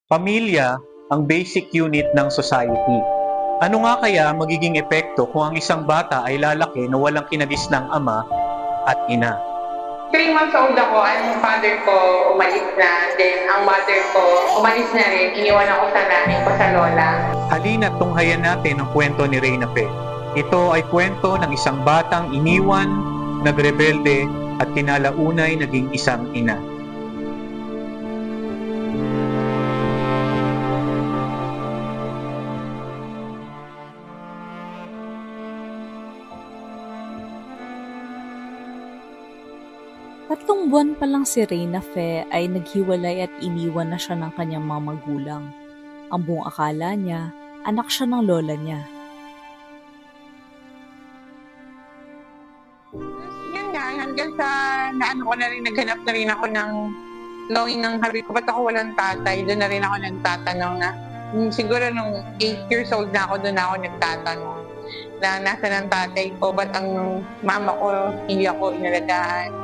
Pamilya ang basic unit ng society. Ano nga kaya magiging epekto kung ang isang bata ay lalaki na walang kinagisnang ama at ina? 3 months old ako, ang father ko umalis na, then ang mother ko umalis na rin, iniwan ako sa nanay ko sa lola. Halina't tunghayan natin ang kwento ni Reyna Fe. Ito ay kwento ng isang batang iniwan, nagrebelde at kinalaunay naging isang ina. Tatlong buwan pa lang si Reyna Fe ay naghiwalay at iniwan na siya ng kanyang mga magulang. Ang buong akala niya, anak siya ng lola niya. Yun nga, hanggang sa naano ko na rin, naghanap na rin ako ng longing ng sabi ko, ba't ako walang tatay? Doon na rin ako nagtatanong na, siguro nung 8 years old na ako, doon na ako nagtatanong na nasa ng tatay ko, ba't ang mama ko hindi ako inalagaan?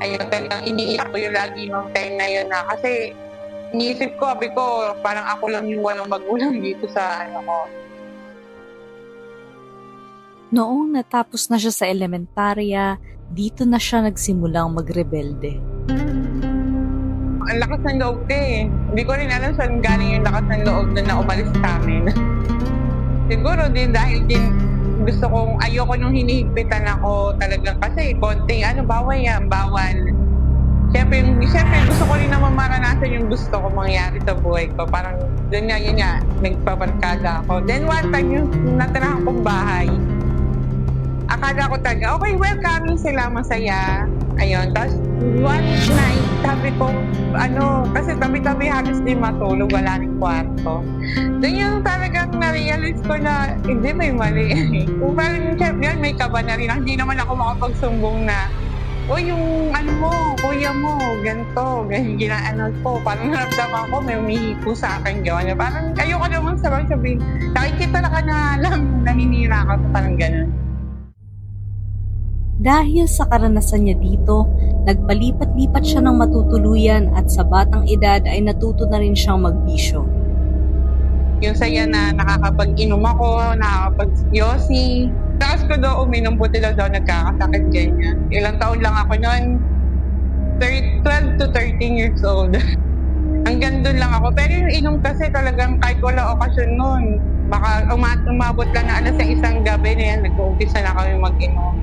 Ayun, talagang iniiyak ko yung lagi nung time na yun na kasi iniisip ko, sabi ko, parang ako lang yung walang magulang dito sa ano ko. Noong natapos na siya sa elementarya, dito na siya nagsimulang magrebelde. Ang lakas ng loob ko eh. Hindi ko rin alam saan galing yung lakas ng loob na umalis sa amin. Siguro din dahil din gusto kong, ayoko nung hinihigpitan ako talagang kasi konting bawal yan, bawal. Siyempre gusto ko rin naman maranasan yung gusto ko mangyari sa buhay ko. Parang yun nga, nagpabarkada ako. Then one time yung natirahan kong bahay, akala ko talaga, okay, welcoming sila, masaya. Ayun, tapos one night, sabi ko, kasi tabi-tabi halos di matulog, wala rin kwarto. Doon yung talagang na-realize ko na, hindi, may mali. Kung parang, syempre, may kaba na rin. Hindi naman ako makapagsumbong na, o yung kuya mo, ganito, ginaanos ko. Parang naramdaman ko, may umihipo sa akin gawin. Parang ayoko naman sabihin, nakikita na ka na lang, naninira ka, parang gano'n. Dahil sa karanasan niya dito, nagpalipat-lipat siya ng matutuluyan at sa batang edad ay natuto na rin siyang magbisyo. Yung saya na nakakapag-inom ako, nakakapag-yosi. Tapos ko daw uminom, buti daw nagkakasakit ganyan. Ilang taon lang ako noon, 12 to 13 years old. Hanggang doon lang ako. Pero yung inom kasi talagang kahit wala okasyon noon, baka umabot lang na sa isang gabi na yan, nag-uumpisa na kami mag-inom.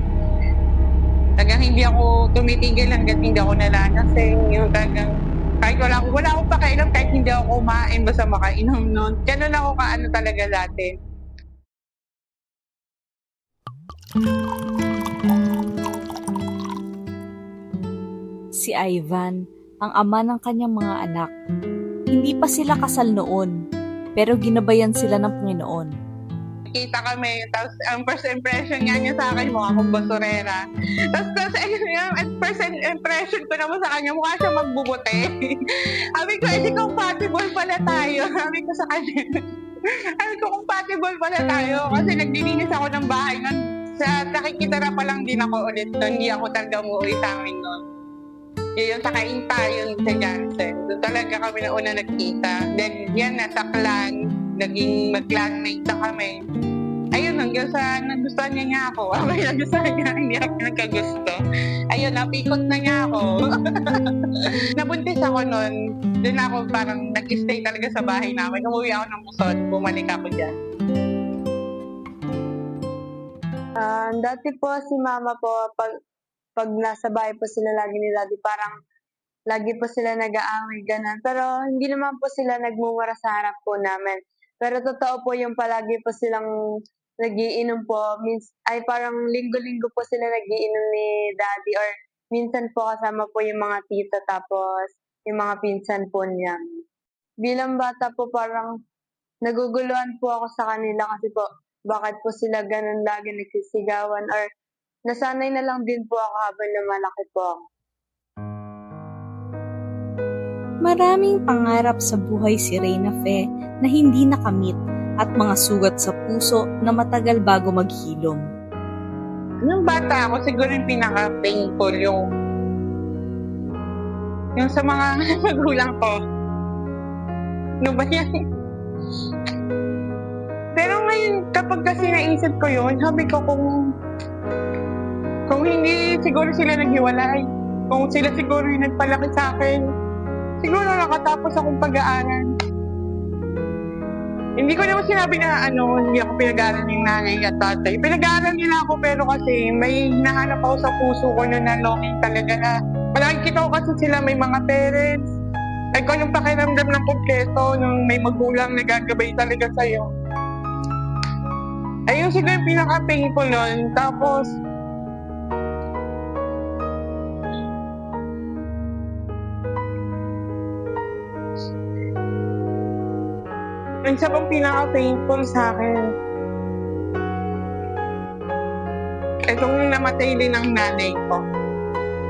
Talagang hindi ako tumitigil hanggang hindi ako nalalasing. Yung talagang kahit wala akong pakailam, kahit hindi ako kumain, basta makainom noon. Ganun ako talaga dati. Si Ivan, ang ama ng kanyang mga anak. Hindi pa sila kasal noon, pero ginabayan sila ng Panginoon. Kita kami, tapos ang first impression niya sa akin, mukha akong basurera. Tapos yung first impression ko naman sa kanya, mukha siya magbubuti. Sabi ko, compatible pala tayo. Sabi ko sa kanya, compatible pala tayo. Kasi naglilinis ako ng bahay nun. Sa nakikitara pa lang din ako ulit nun. Hindi ako talaga umuwi sa amin nun. Yun sa Kainta, yun sa Johnson. Doon talaga kami na una nagkita. Then yan, nasa clan. Naging mag-clanmate na kami. Ayun, hanggang sa nagustuhan niya ako. Abay, nagustuhan niya, hindi ako nagkagusto. Ayun, napikot na niya ako. Nabuntis ako noon. Doon ako parang nag-stay talaga sa bahay namin. Umuwi ako ng Muson, bumalik ako dyan. Dati po si mama po, pag nasa bahay po sila lagi ni daddy, parang lagi po sila nag-aaway, ganun. Pero hindi naman po sila nagmumura sa harap po namin. Pero totoo po yung palagi po silang nagiinom po. Parang linggo-linggo po sila nagiinom ni daddy or minsan po kasama po yung mga tita tapos yung mga pinsan po niya. Bilang bata po parang naguguluhan po ako sa kanila kasi po bakit po sila ganun lagi nagsisigawan or nasanay na lang din po ako habang lumalaki po ako. Maraming pangarap sa buhay si Reyna Fe na hindi nakamit at mga sugat sa puso na matagal bago maghilom. Nung bata ako, siguro yung pinaka-painful yung sa mga magulang ko. Ano ba yan? Pero ngayon, kapag kasi naisip ko yun, sabi ko kung hindi siguro sila naghiwalay, kung sila siguro yung nagpalaki sa akin, siguro nakatapos akong pag-aaral. Hindi ko naman sinabi na hindi ako pinag-aaral ng nanay at tatay. Pinag-aaral nila ako pero kasi may hinahanap ako sa puso ko na longing talaga na nakikita ko kasi sila may mga parents. Ay kung anong pakiramdam ng kumpleto nung may magulang na gagabay talaga sa'yo. Ayun siguro yung pinaka-painful nun. Tapos, ang isa pang pinaka-painful sa akin, itong namatay din ng nanay ko.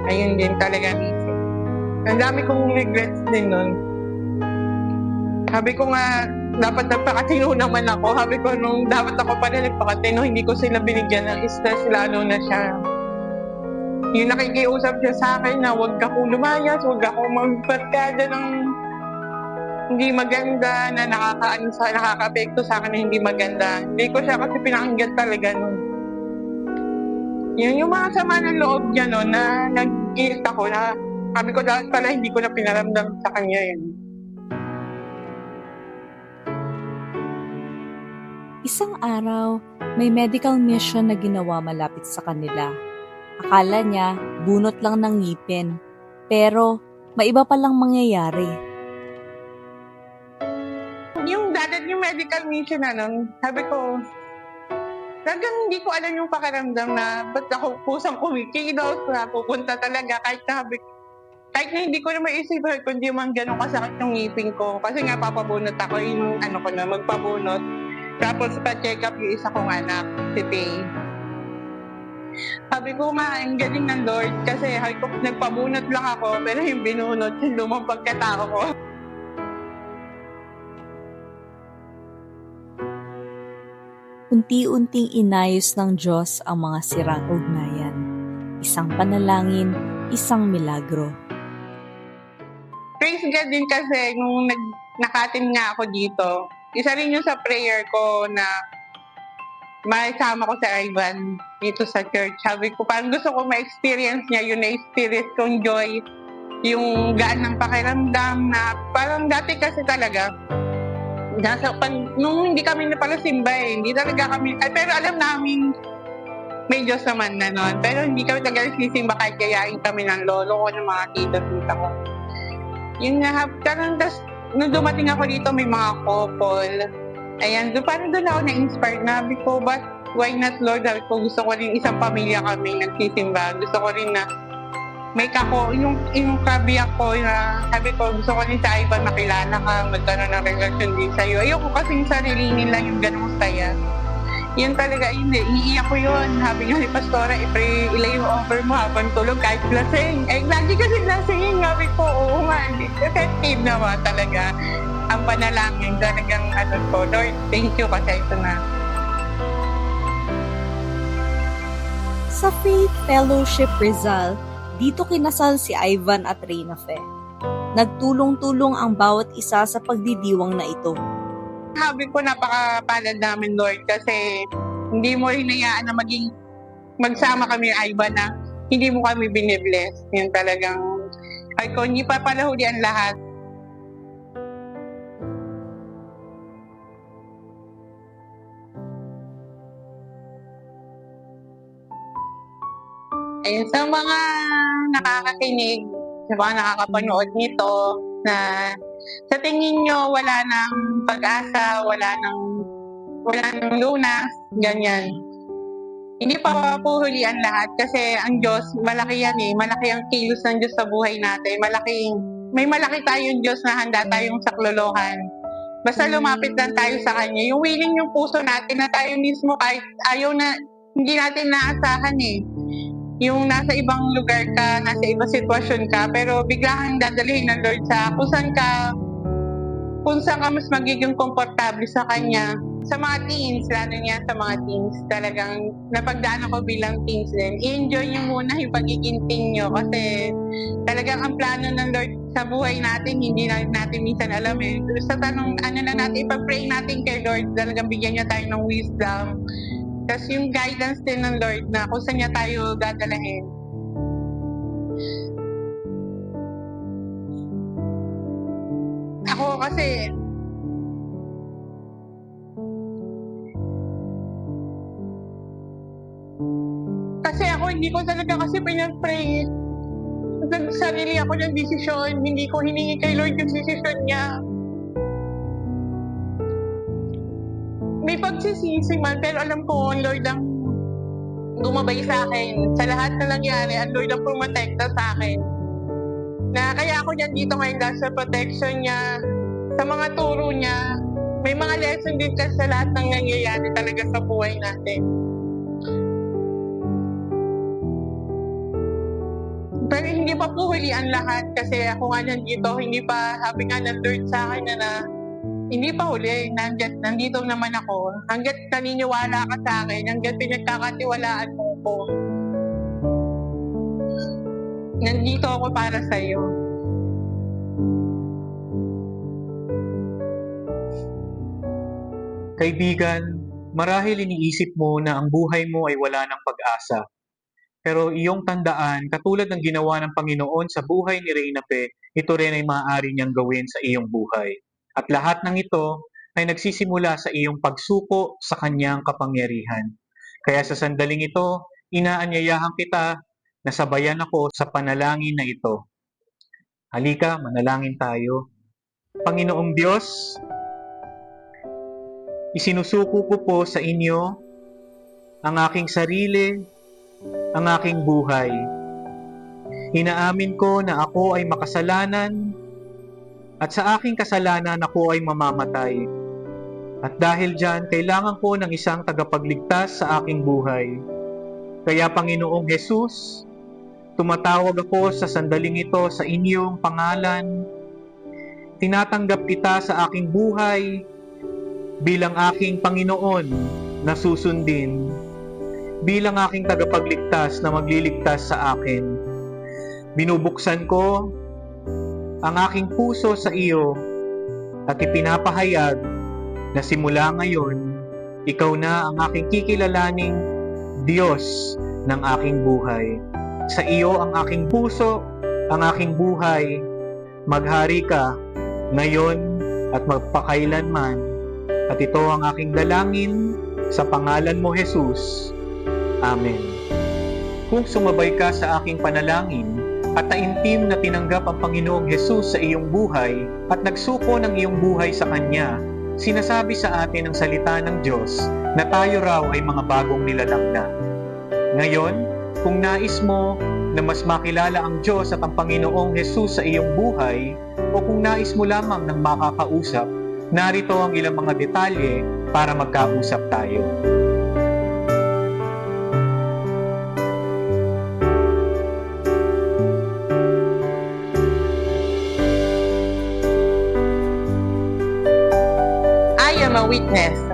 Ayun din talaga mismo. Ang dami kong regrets din nun. Sabi ko nga, dapat nagpakatino naman ako. Sabi ko, nung dapat ako pala nagpakatino, hindi ko sila binigyan ng stress, lalo na siya. Yung nakikiusap siya sa akin na huwag ako lumayas, huwag ako magbarkada ng hindi maganda, na nakaka-apekto sa akin na hindi maganda. Hindi ko siya kasi pinakinggan talaga nun. Yun yung mga sama ng loob niya nun, na nag-guilt ako na sabi ko dapat pala hindi ko na pinaramdam sa kanya yun. Isang araw, may medical mission na ginawa malapit sa kanila. Akala niya, bunot lang ng ngipin. Pero, may iba palang mangyayari. Yung yung medical mission na nun, sabi ko, talagang hindi ko alam yung pakiramdam na ba't ako pusang kumikilos na pupunta talaga kahit na hindi ko na maisip kung di man ganun kasakit yung ngipin ko. Kasi nga papabunot ako yung magpabunot. Tapos pa-check up yung isa kong anak, si Faye. Sabi ko nga, ang galing ng Lord kasi nagpabunot lang ako pero yung binunot, yung lumang pagkatao ko. Unti-unting inayos ng Diyos ang mga sirang ugnayan. Isang panalangin, isang milagro. Praise God din kasi nung nakatin nga ako dito, isa rin yung sa prayer ko na maisama ko si Ivan dito sa church. Sabi ko, parang gusto ko ma-experience niya yung na-experience kong joy, yung gaan ng pakiramdam na parang dati kasi talaga, nung hindi kami napalasimba hindi talaga kami, pero alam namin may Diyos naman na nun, pero hindi kami talaga sisimba kahit yayain kami ng lolo ko, ng mga tita ko. Yun nga, nung dumating ako dito, may mga couple. Ayan, parang doon ako na-inspired. Sabi ko, but why not, Lord? Sabi ko, gusto ko rin isang pamilya kami nagsisimba. Gusto ko rin na yung kabiyak ko na sabi ko, gusto ko rin sa Ivan makilala ka, magkaroon ng relasyon din sa'yo. Ayoko kasing sarilinin lang yung ganong saya. Yun talaga, iiyak ko yun. Sabi nga ni Pastora, ilay yung offer mo habang tulog kahit lasing. Lagi kasi lasing. Sabi ko, oo nga, effective naman talaga. Ang panalangin talagang ko, Lord, thank you kasi ito na. Sa Faith Fellowship Rizal, dito kinasal si Ivan at Reyna Fe. Nagtulong-tulong ang bawat isa sa pagdidiwang na ito. Sabi ko, napakapalad namin, Lord, kasi hindi mo hinayaan na magsama kami, Ivan, na hindi mo kami binibless. Yun talagang, ay ko, hindi pa pala huli ang lahat. Ayun, sa mga nakakakinig, sa mga nakakapanood nito, na sa tingin nyo wala nang pag-asa, wala nang lunas, ganyan. Hindi pa puhuli ang lahat kasi ang Diyos, malaki yan malaki ang kilos ng Diyos sa buhay natin. May malaki tayong Diyos na handa tayong saklolohan. Basta lumapit lang tayo sa Kanya. Yung willing yung puso natin na tayo mismo kahit hindi natin naasahan yung nasa ibang lugar ka, nasa ibang sitwasyon ka, pero bigla kang dadalhin ng Lord sa kung saan ka mas magiging komportable sa Kanya. Sa mga teens, lalo niya sa mga teens, talagang napagdaan ako bilang teens din. I-enjoy nyo muna yung pagiging teen nyo kasi talagang ang plano ng Lord sa buhay natin, hindi natin minsan alam eh. Sa tanong, lang natin, ipag-pray natin kay Lord, talagang bigyan niya tayo ng wisdom. Tapos yung guidance din ng Lord na kung saan niya tayo dadalahin. Ako kasi, ako hindi ko talaga kasi pinag-pray. Nagsarili ako ng desisyon, hindi ko hiningi kay Lord yung desisyon niya. May pagsisisi man, pero alam ko ang Lord ang gumabay sa akin. Sa lahat na nangyari, ang Lord ang pumatekta sa akin. Na kaya ako dito ngayon dahil sa protection niya, sa mga turo niya. May mga lesson din kasi sa lahat ng nangyayari talaga sa buhay natin. Pero hindi pa po huli ang lahat kasi ako nga nandito, hindi pa, sabi nga ng Lord sa akin na hindi pa huli, nandito naman ako. Hanggat naniniwala ka sa akin, hanggat pinagkakatiwalaan mo ko. Nandito ako para sa iyo. Kaibigan, marahil iniisip mo na ang buhay mo ay wala ng pag-asa. Pero iyong tandaan, katulad ng ginawa ng Panginoon sa buhay ni Reyna Pe, ito rin ay maaari niyang gawin sa iyong buhay. At lahat ng ito ay nagsisimula sa iyong pagsuko sa kanyang kapangyarihan. Kaya sa sandaling ito, inaanyayahan kita na sabayan ako sa panalangin na ito. Halika, manalangin tayo. Panginoong Diyos, isinusuko ko po sa inyo ang aking sarili, ang aking buhay. Inaamin ko na ako ay makasalanan at sa aking kasalanan ako ay mamamatay. At dahil dyan, kailangan ko ng isang tagapagligtas sa aking buhay. Kaya Panginoong Jesus, tumatawag ako sa sandaling ito sa inyong pangalan. Tinatanggap kita sa aking buhay bilang aking Panginoon na susundin, bilang aking tagapagligtas na magliligtas sa akin. Binubuksan ko ang aking puso sa iyo at ipinapahayag na simula ngayon, ikaw na ang aking kikilalaning Diyos ng aking buhay. Sa iyo ang aking puso, ang aking buhay. Maghari ka ngayon at magpakailanman. At ito ang aking dalangin sa pangalan mo, Jesus. Amen. Kung sumabay ka sa aking panalangin at taimtim na tinanggap ang Panginoong Jesus sa iyong buhay at nagsuko ng iyong buhay sa Kanya, sinasabi sa atin ang salita ng Diyos na tayo raw ay mga bagong nilalang na. Ngayon, kung nais mo na mas makilala ang Diyos at ang Panginoong Jesus sa iyong buhay, o kung nais mo lamang ng makakausap, narito ang ilang mga detalye para magkausap tayo. I am a witness